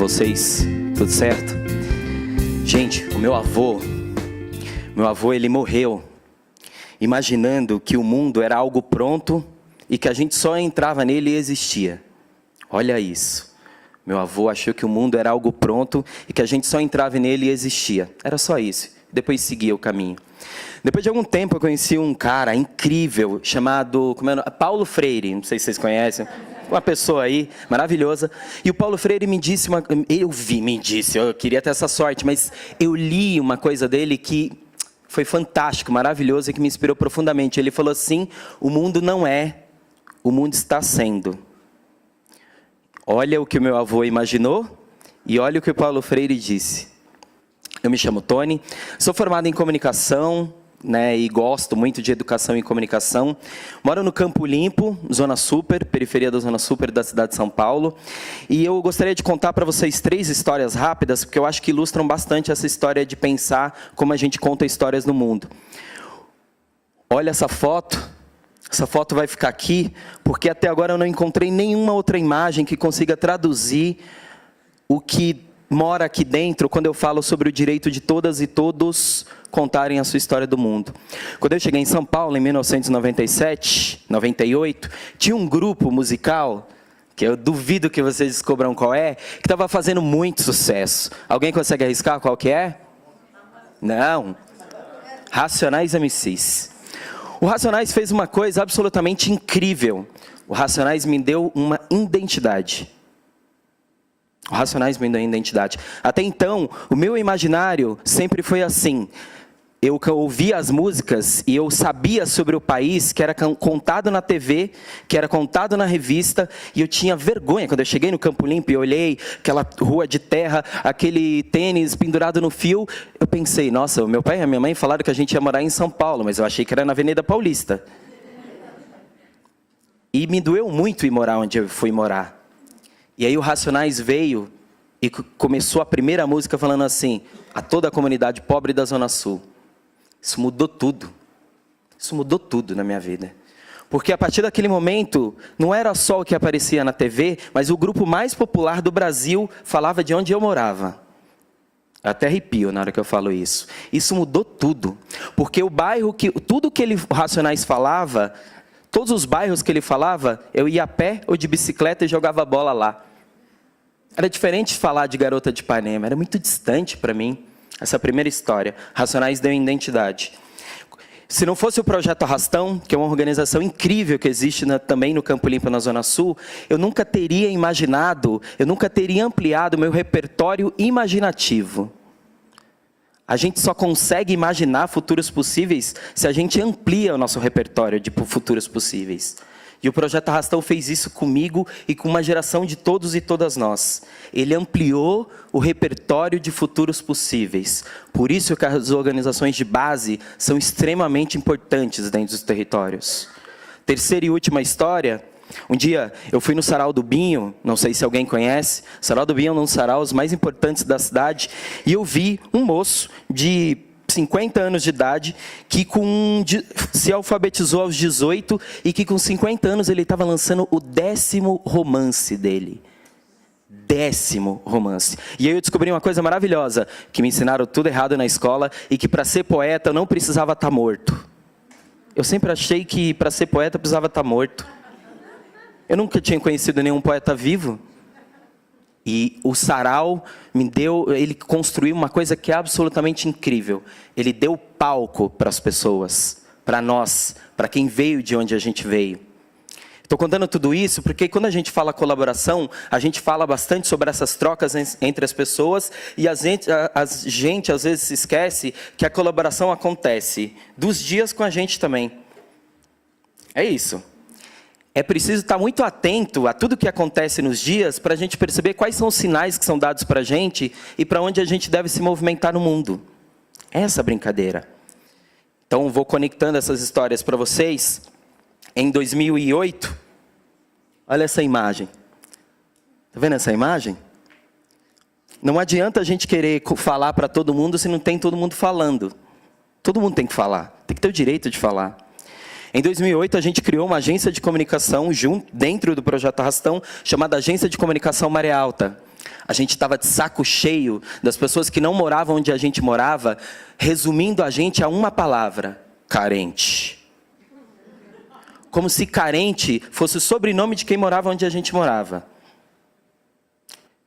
vocês? Tudo certo? Gente, o meu avô ele morreu imaginando que o mundo era algo pronto e que a gente só entrava nele e existia. Olha isso. Meu avô achou que o mundo era algo pronto e que a gente só entrava nele e existia. Era só isso. Depois seguia o caminho. Depois de algum tempo eu conheci um cara incrível chamado Paulo Freire. Não sei se vocês conhecem. Uma pessoa aí, maravilhosa. E o Paulo Freire me disse, eu queria ter essa sorte, mas eu li uma coisa dele que foi fantástico, maravilhoso e que me inspirou profundamente. Ele falou assim: o mundo não é, o mundo está sendo. Olha o que o meu avô imaginou e olha o que o Paulo Freire disse. Eu me chamo Tony, sou formado em comunicação, e gosto muito de educação e comunicação. Moro no Campo Limpo, Zona Super, periferia da Zona Super da cidade de São Paulo. E eu gostaria de contar para vocês 3 histórias rápidas, porque eu acho que ilustram bastante essa história de pensar como a gente conta histórias no mundo. Olha essa foto. Essa foto vai ficar aqui, porque até agora eu não encontrei nenhuma outra imagem que consiga traduzir o que mora aqui dentro quando eu falo sobre o direito de todas e todos contarem a sua história do mundo. Quando eu cheguei em São Paulo, em 1997, 98, tinha um grupo musical, que eu duvido que vocês descubram qual é, que estava fazendo muito sucesso. Alguém consegue arriscar qual que é? Não. Racionais MCs. O Racionais fez uma coisa absolutamente incrível. O Racionais me deu uma identidade. O Racionais me deu uma identidade. Até então, o meu imaginário sempre foi assim. Eu ouvia as músicas e eu sabia sobre o país que era contado na TV, que era contado na revista, e eu tinha vergonha. Quando eu cheguei no Campo Limpo e olhei aquela rua de terra, aquele tênis pendurado no fio, eu pensei, nossa, o meu pai e a minha mãe falaram que a gente ia morar em São Paulo, mas eu achei que era na Avenida Paulista. E me doeu muito ir morar onde eu fui morar. E aí o Racionais veio e começou a primeira música falando assim: a toda a comunidade pobre da Zona Sul. Isso mudou tudo. Isso mudou tudo na minha vida. Porque a partir daquele momento, não era só o que aparecia na TV, mas o grupo mais popular do Brasil falava de onde eu morava. Eu até arrepio na hora que eu falo isso. Isso mudou tudo. Porque o bairro, tudo que o Racionais falava, todos os bairros que ele falava, eu ia a pé ou de bicicleta e jogava bola lá. Era diferente de falar de Garota de Ipanema, era muito distante para mim. Essa primeira história, Racionais deu identidade. Se não fosse o Projeto Arrastão, que é uma organização incrível que existe também no Campo Limpo, na Zona Sul, eu nunca teria imaginado, eu nunca teria ampliado o meu repertório imaginativo. A gente só consegue imaginar futuros possíveis se a gente amplia o nosso repertório de futuros possíveis. E o Projeto Arrastão fez isso comigo e com uma geração de todos e todas nós. Ele ampliou o repertório de futuros possíveis. Por isso que as organizações de base são extremamente importantes dentro dos territórios. Terceira e última história. Um dia eu fui no Sarau do Binho, não sei se alguém conhece. Sarau do Binho é um dos saraus mais importantes da cidade. E eu vi um moço de 50 anos de idade, que se alfabetizou aos 18 e que com 50 anos ele estava lançando o 10º romance dele. 10º romance. E aí eu descobri uma coisa maravilhosa, que me ensinaram tudo errado na escola, e que para ser poeta eu não precisava estar morto. Eu sempre achei que para ser poeta eu precisava estar morto. Eu nunca tinha conhecido nenhum poeta vivo. E o sarau ele construiu uma coisa que é absolutamente incrível. Ele deu palco para as pessoas, para nós, para quem veio de onde a gente veio. Estou contando tudo isso porque quando a gente fala colaboração, a gente fala bastante sobre essas trocas entre as pessoas e a gente às vezes se esquece que a colaboração acontece dos dias com a gente também. É isso. É preciso estar muito atento a tudo que acontece nos dias para a gente perceber quais são os sinais que são dados para a gente e para onde a gente deve se movimentar no mundo. É essa brincadeira. Então, vou conectando essas histórias para vocês. Em 2008, olha essa imagem. Está vendo essa imagem? Não adianta a gente querer falar para todo mundo se não tem todo mundo falando. Todo mundo tem que falar, tem que ter o direito de falar. Em 2008, a gente criou uma agência de comunicação dentro do Projeto Arrastão, chamada Agência de Comunicação Maré Alta. A gente estava de saco cheio das pessoas que não moravam onde a gente morava, resumindo a gente a uma palavra: carente. Como se carente fosse o sobrenome de quem morava onde a gente morava.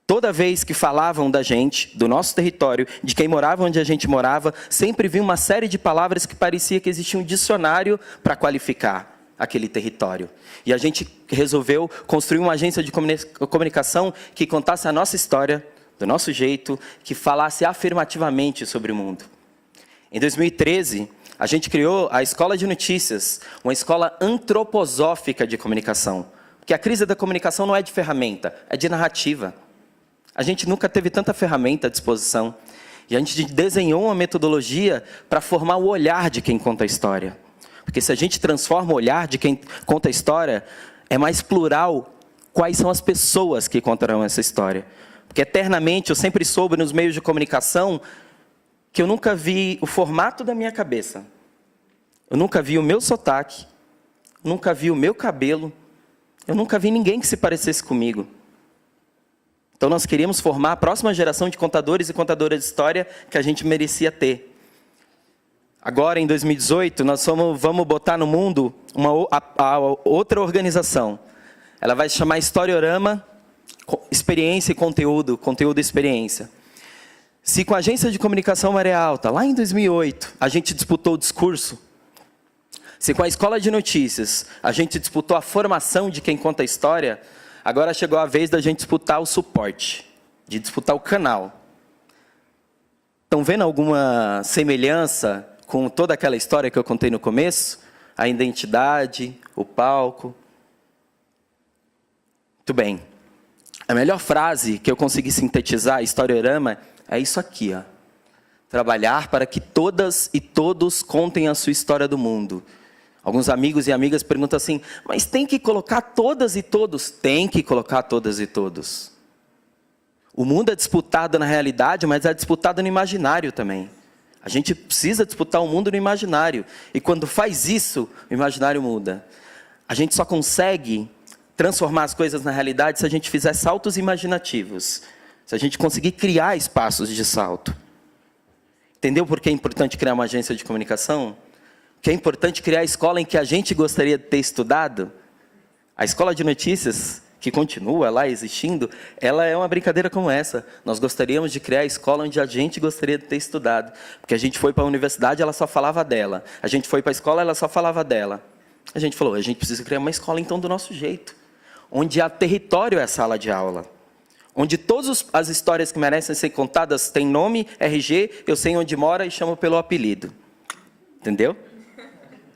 Toda vez que falavam da gente, do nosso território, de quem morava onde a gente morava, sempre vinha uma série de palavras que parecia que existia um dicionário para qualificar aquele território. E a gente resolveu construir uma agência de comunicação que contasse a nossa história, do nosso jeito, que falasse afirmativamente sobre o mundo. Em 2013, a gente criou a Escola de Notícias, uma escola antroposófica de comunicação. Porque a crise da comunicação não é de ferramenta, é de narrativa. A gente nunca teve tanta ferramenta à disposição. E a gente desenhou uma metodologia para formar o olhar de quem conta a história. Porque se a gente transforma o olhar de quem conta a história, é mais plural quais são as pessoas que contarão essa história. Porque eternamente eu sempre soube nos meios de comunicação que eu nunca vi o formato da minha cabeça. Eu nunca vi o meu sotaque, nunca vi o meu cabelo, eu nunca vi ninguém que se parecesse comigo. Então nós queríamos formar a próxima geração de contadores e contadoras de história que a gente merecia ter. Agora, em 2018, nós vamos botar no mundo a outra organização. Ela vai se chamar Historiorama, Experiência e Conteúdo, Conteúdo e Experiência. Se com a Agência de Comunicação Maré Alta, lá em 2008, a gente disputou o discurso, se com a Escola de Notícias, a gente disputou a formação de quem conta a história, agora chegou a vez da gente disputar o suporte, de disputar o canal. Estão vendo alguma semelhança com toda aquela história que eu contei no começo? A identidade, o palco. Muito bem. A melhor frase que eu consegui sintetizar, Historiorama, é isso aqui, ó. Trabalhar para que todas e todos contem a sua história do mundo. Alguns amigos e amigas perguntam assim, mas tem que colocar todas e todos? Tem que colocar todas e todos. O mundo é disputado na realidade, mas é disputado no imaginário também. A gente precisa disputar o mundo no imaginário. E quando faz isso, o imaginário muda. A gente só consegue transformar as coisas na realidade se a gente fizer saltos imaginativos. Se a gente conseguir criar espaços de salto. Entendeu por que é importante criar uma agência de comunicação? Que é importante criar a escola em que a gente gostaria de ter estudado? A Escola de Notícias, que continua lá existindo, ela é uma brincadeira como essa. Nós gostaríamos de criar a escola onde a gente gostaria de ter estudado. Porque a gente foi para a universidade, ela só falava dela. A gente foi para a escola, ela só falava dela. A gente falou, a gente precisa criar uma escola então do nosso jeito. Onde há território é sala de aula. Onde todas as histórias que merecem ser contadas têm nome, RG, eu sei onde mora e chamo pelo apelido. Entendeu?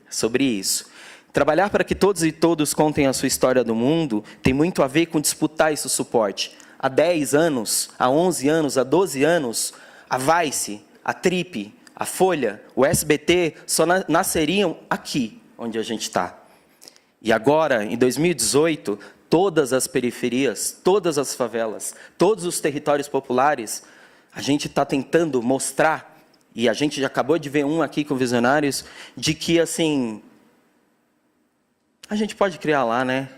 É sobre isso. Trabalhar para que todos e todos contem a sua história do mundo tem muito a ver com disputar esse suporte. Há 10 anos, há 11 anos, há 12 anos, a Vice, a Trip, a Folha, o SBT só nasceriam aqui, onde a gente está. E agora, em 2018, todas as periferias, todas as favelas, todos os territórios populares, a gente está tentando mostrar, e a gente já acabou de ver um aqui com visionários, de que, assim, a gente pode criar lá, né?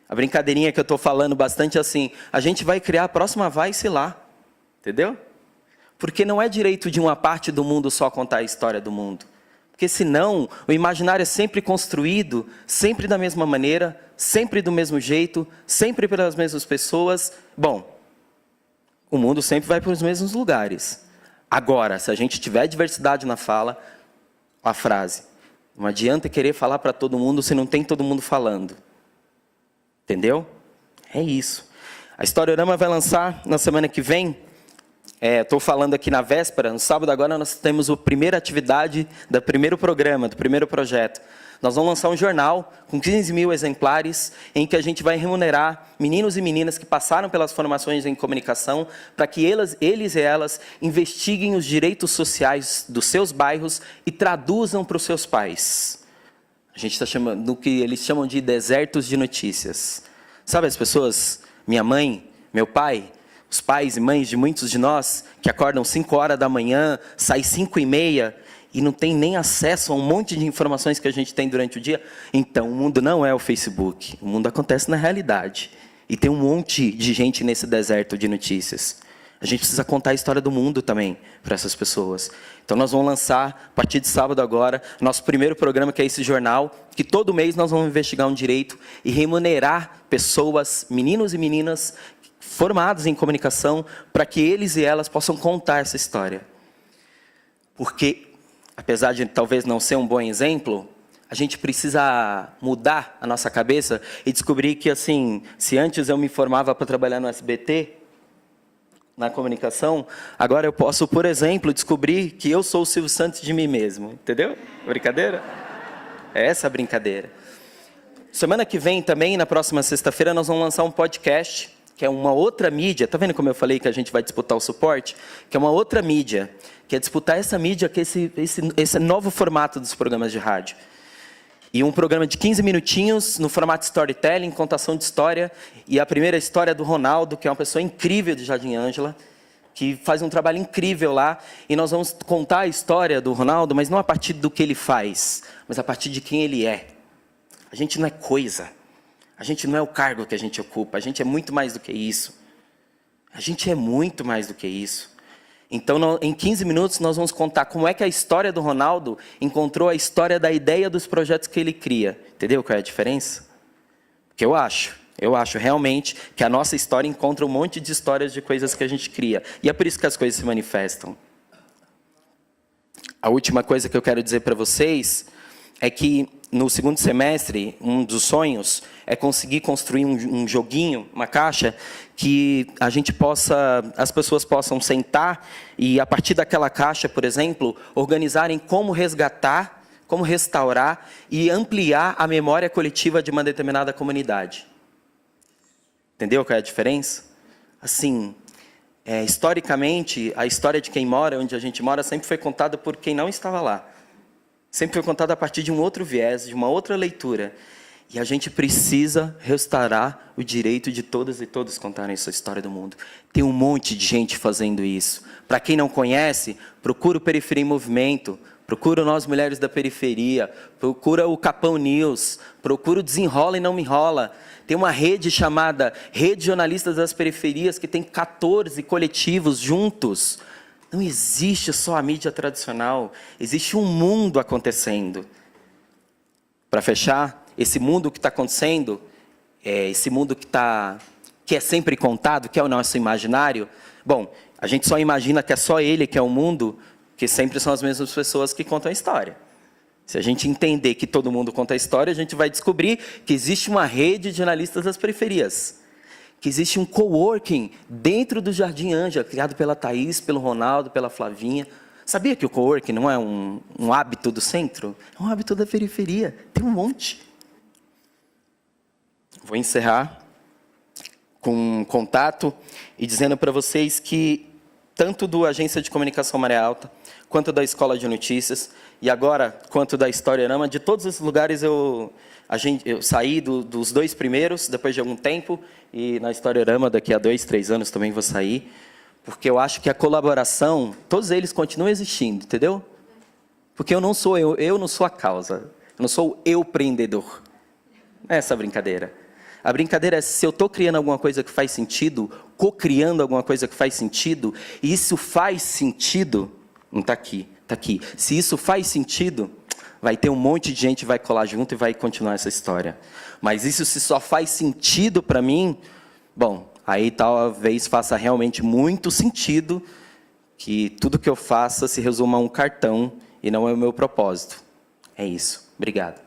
A brincadeirinha que eu estou falando bastante assim, a gente vai criar a próxima Vice lá, entendeu? Porque não é direito de uma parte do mundo só contar a história do mundo. Porque senão, o imaginário é sempre construído, sempre da mesma maneira, sempre do mesmo jeito, sempre pelas mesmas pessoas. Bom, o mundo sempre vai para os mesmos lugares. Agora, se a gente tiver diversidade na fala, a frase, não adianta querer falar para todo mundo se não tem todo mundo falando. Entendeu? É isso. A Historiorama vai lançar na semana que vem. Estou falando aqui na véspera, no sábado agora nós temos a primeira atividade do primeiro programa, do primeiro projeto. Nós vamos lançar um jornal com 15 mil exemplares, em que a gente vai remunerar meninos e meninas que passaram pelas formações em comunicação, para que eles e elas investiguem os direitos sociais dos seus bairros e traduzam para os seus pais. A gente está chamando do que eles chamam de desertos de notícias. Sabe as pessoas, minha mãe, meu pai, os pais e mães de muitos de nós, que acordam 5 horas da manhã, saem 5h30 e não tem nem acesso a um monte de informações que a gente tem durante o dia? Então, o mundo não é o Facebook. O mundo acontece na realidade. E tem um monte de gente nesse deserto de notícias. A gente precisa contar a história do mundo também para essas pessoas. Então nós vamos lançar, a partir de sábado agora, nosso primeiro programa, que é esse jornal, que todo mês nós vamos investigar um direito e remunerar pessoas, meninos e meninas, formados em comunicação, para que eles e elas possam contar essa história. Porque, apesar de talvez não ser um bom exemplo, a gente precisa mudar a nossa cabeça e descobrir que, assim, se antes eu me formava para trabalhar no SBT, na comunicação, agora eu posso, por exemplo, descobrir que eu sou o Silvio Santos de mim mesmo. Entendeu? Brincadeira? É essa a brincadeira. Semana que vem também, na próxima sexta-feira, nós vamos lançar um podcast, que é uma outra mídia. Tá vendo como eu falei que a gente vai disputar o suporte? Que é uma outra mídia, que é disputar essa mídia, que é esse novo formato dos programas de rádio. E um programa de 15 minutinhos, no formato storytelling, contação de história. E a primeira história do Ronaldo, que é uma pessoa incrível de Jardim Ângela, que faz um trabalho incrível lá. E nós vamos contar a história do Ronaldo, mas não a partir do que ele faz, mas a partir de quem ele é. A gente não é coisa. A gente não é o cargo que a gente ocupa. A gente é muito mais do que isso. A gente é muito mais do que isso. Então, em 15 minutos, nós vamos contar como é que a história do Ronaldo encontrou a história da ideia dos projetos que ele cria. Entendeu qual é a diferença? Porque eu acho realmente que a nossa história encontra um monte de histórias de coisas que a gente cria. E é por isso que as coisas se manifestam. A última coisa que eu quero dizer para vocês é que, no segundo semestre, um dos sonhos é conseguir construir um joguinho, uma caixa, que a gente possa, as pessoas possam sentar e, a partir daquela caixa, por exemplo, organizarem como resgatar, como restaurar e ampliar a memória coletiva de uma determinada comunidade. Entendeu qual é a diferença? Assim, historicamente, a história de quem mora, onde a gente mora, sempre foi contada por quem não estava lá. Sempre foi contada a partir de um outro viés, de uma outra leitura. E a gente precisa restaurar o direito de todas e todos contarem essa história do mundo. Tem um monte de gente fazendo isso. Para quem não conhece, procura o Periferia em Movimento, procura Nós Mulheres da Periferia, procura o Capão News, procura o Desenrola e Não Me Enrola. Tem uma rede chamada Rede Jornalistas das Periferias, que tem 14 coletivos juntos. Não existe só a mídia tradicional, existe um mundo acontecendo. Para fechar, esse mundo que está acontecendo, esse mundo que é sempre contado, que é o nosso imaginário, bom, a gente só imagina que é só ele que é o mundo, que sempre são as mesmas pessoas que contam a história. Se a gente entender que todo mundo conta a história, a gente vai descobrir que existe uma rede de jornalistas das periferias, que existe um coworking dentro do Jardim Ângela, criado pela Thaís, pelo Ronaldo, pela Flavinha. Sabia que o coworking não é um hábito do centro? É um hábito da periferia. Tem um monte. Vou encerrar com um contato e dizendo para vocês que, tanto do Agência de Comunicação Maré Alta, quanto da Escola de Notícias, e agora, quanto da Historiorama, de todos esses lugares eu saí dos dois primeiros, depois de algum tempo, e na Historiorama, daqui a 2, 3 anos também vou sair, porque eu acho que a colaboração, todos eles continuam existindo, entendeu? Porque eu não sou eu não sou a causa, eu não sou o eu-empreendedor. Não é essa a brincadeira. A brincadeira é se eu estou criando alguma coisa que faz sentido, co-criando alguma coisa que faz sentido, e isso faz sentido, não está aqui, está aqui. Se isso faz sentido, vai ter um monte de gente que vai colar junto e vai continuar essa história. Mas isso se só faz sentido para mim, bom, aí talvez faça realmente muito sentido que tudo que eu faça se resuma a um cartão e não é o meu propósito. É isso. Obrigado.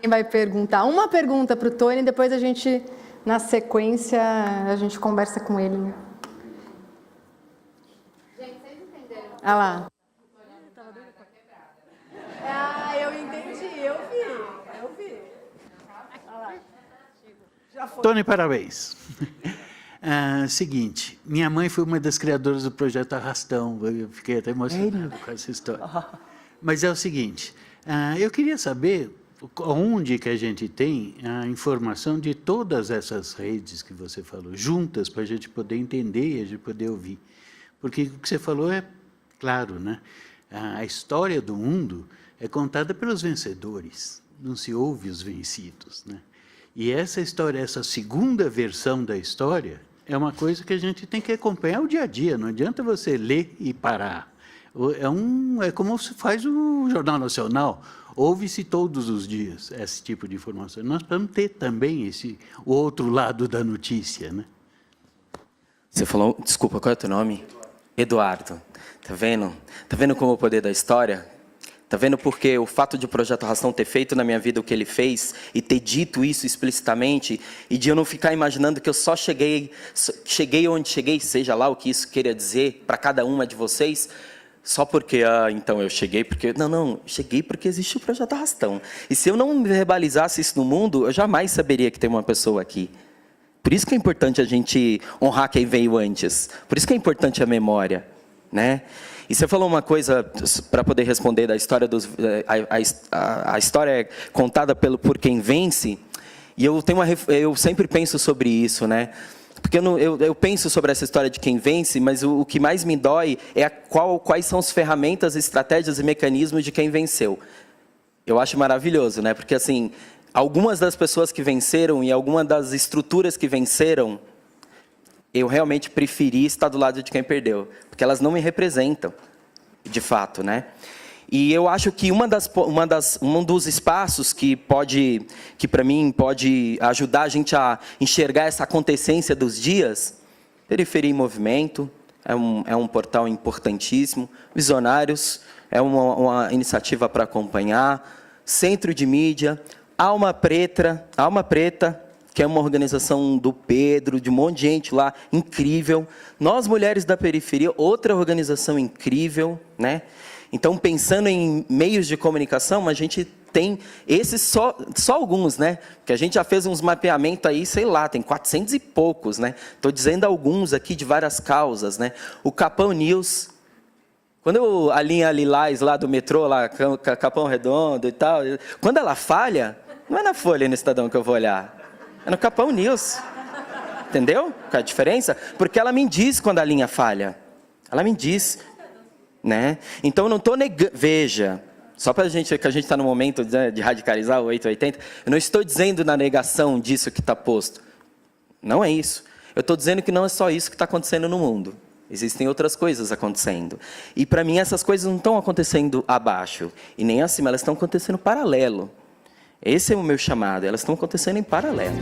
Quem vai perguntar? Uma pergunta para o Tony, depois a gente, na sequência, a gente conversa com ele. Gente, vocês entenderam? Ah lá. Ah, eu entendi, eu vi. Ah lá. Já foi. Tony, parabéns. Seguinte, minha mãe foi uma das criadoras do projeto Arrastão. Eu fiquei até emocionado com essa história. Mas é o seguinte, Eu queria saber onde que a gente tem a informação de todas essas redes que você falou, juntas, para a gente poder entender e a gente poder ouvir. Porque o que você falou é claro, né? A história do mundo é contada pelos vencedores, não se ouve os vencidos, né? E essa história, essa segunda versão da história, é uma coisa que a gente tem que acompanhar o dia a dia, não adianta você ler e parar. É como se faz o Jornal Nacional, ouve-se todos os dias esse tipo de informação. Nós precisamos ter também o outro lado da notícia, né? Você falou, desculpa, qual é o teu nome? Eduardo. Tá vendo? Tá vendo como o poder da história? Tá vendo porque o fato de o Projeto Arrastão ter feito na minha vida o que ele fez e ter dito isso explicitamente e de eu não ficar imaginando que eu só cheguei onde cheguei, seja lá o que isso queria dizer para cada uma de vocês, só porque, então eu cheguei porque... Não, cheguei porque existe o Projeto Arrastão. E se eu não verbalizasse isso no mundo, eu jamais saberia que tem uma pessoa aqui. Por isso que é importante a gente honrar quem veio antes. Por isso que é importante a memória, né? E você falou uma coisa para poder responder da história a história é contada por quem vence. E eu sempre penso sobre isso, né? Porque eu penso sobre essa história de quem vence, mas o que mais me dói é quais são as ferramentas, estratégias e mecanismos de quem venceu. Eu acho maravilhoso, né? Porque assim, algumas das pessoas que venceram e algumas das estruturas que venceram, eu realmente preferi estar do lado de quem perdeu, porque elas não me representam, de fato, né? E eu acho que um dos espaços que para mim pode ajudar a gente a enxergar essa acontecência dos dias, Periferia em Movimento, é um portal importantíssimo, Visionários, é uma iniciativa para acompanhar, Centro de Mídia, Alma Preta, que é uma organização do Pedro, de um monte de gente lá, incrível. Nós, Mulheres da Periferia, outra organização incrível, né? Então, pensando em meios de comunicação, a gente tem esses só alguns, né? Que a gente já fez uns mapeamentos aí, sei lá, tem 400 e poucos, né? Estou dizendo alguns aqui de várias causas, né? O Capão News. Quando a linha Lilás lá do metrô, lá, Capão Redondo e tal, quando ela falha, não é na Folha e no Estadão que eu vou olhar. É no Capão News. Entendeu? Qual é a diferença? Porque ela me diz quando a linha falha. Ela me diz, né? Então, eu não estou negando... Veja, só para que a gente está no momento de radicalizar o 880, eu não estou dizendo na negação disso que está posto. Não é isso. Eu estou dizendo que não é só isso que está acontecendo no mundo. Existem outras coisas acontecendo. E, para mim, essas coisas não estão acontecendo abaixo e nem acima, elas estão acontecendo paralelo. Esse é o meu chamado, elas estão acontecendo em paralelo.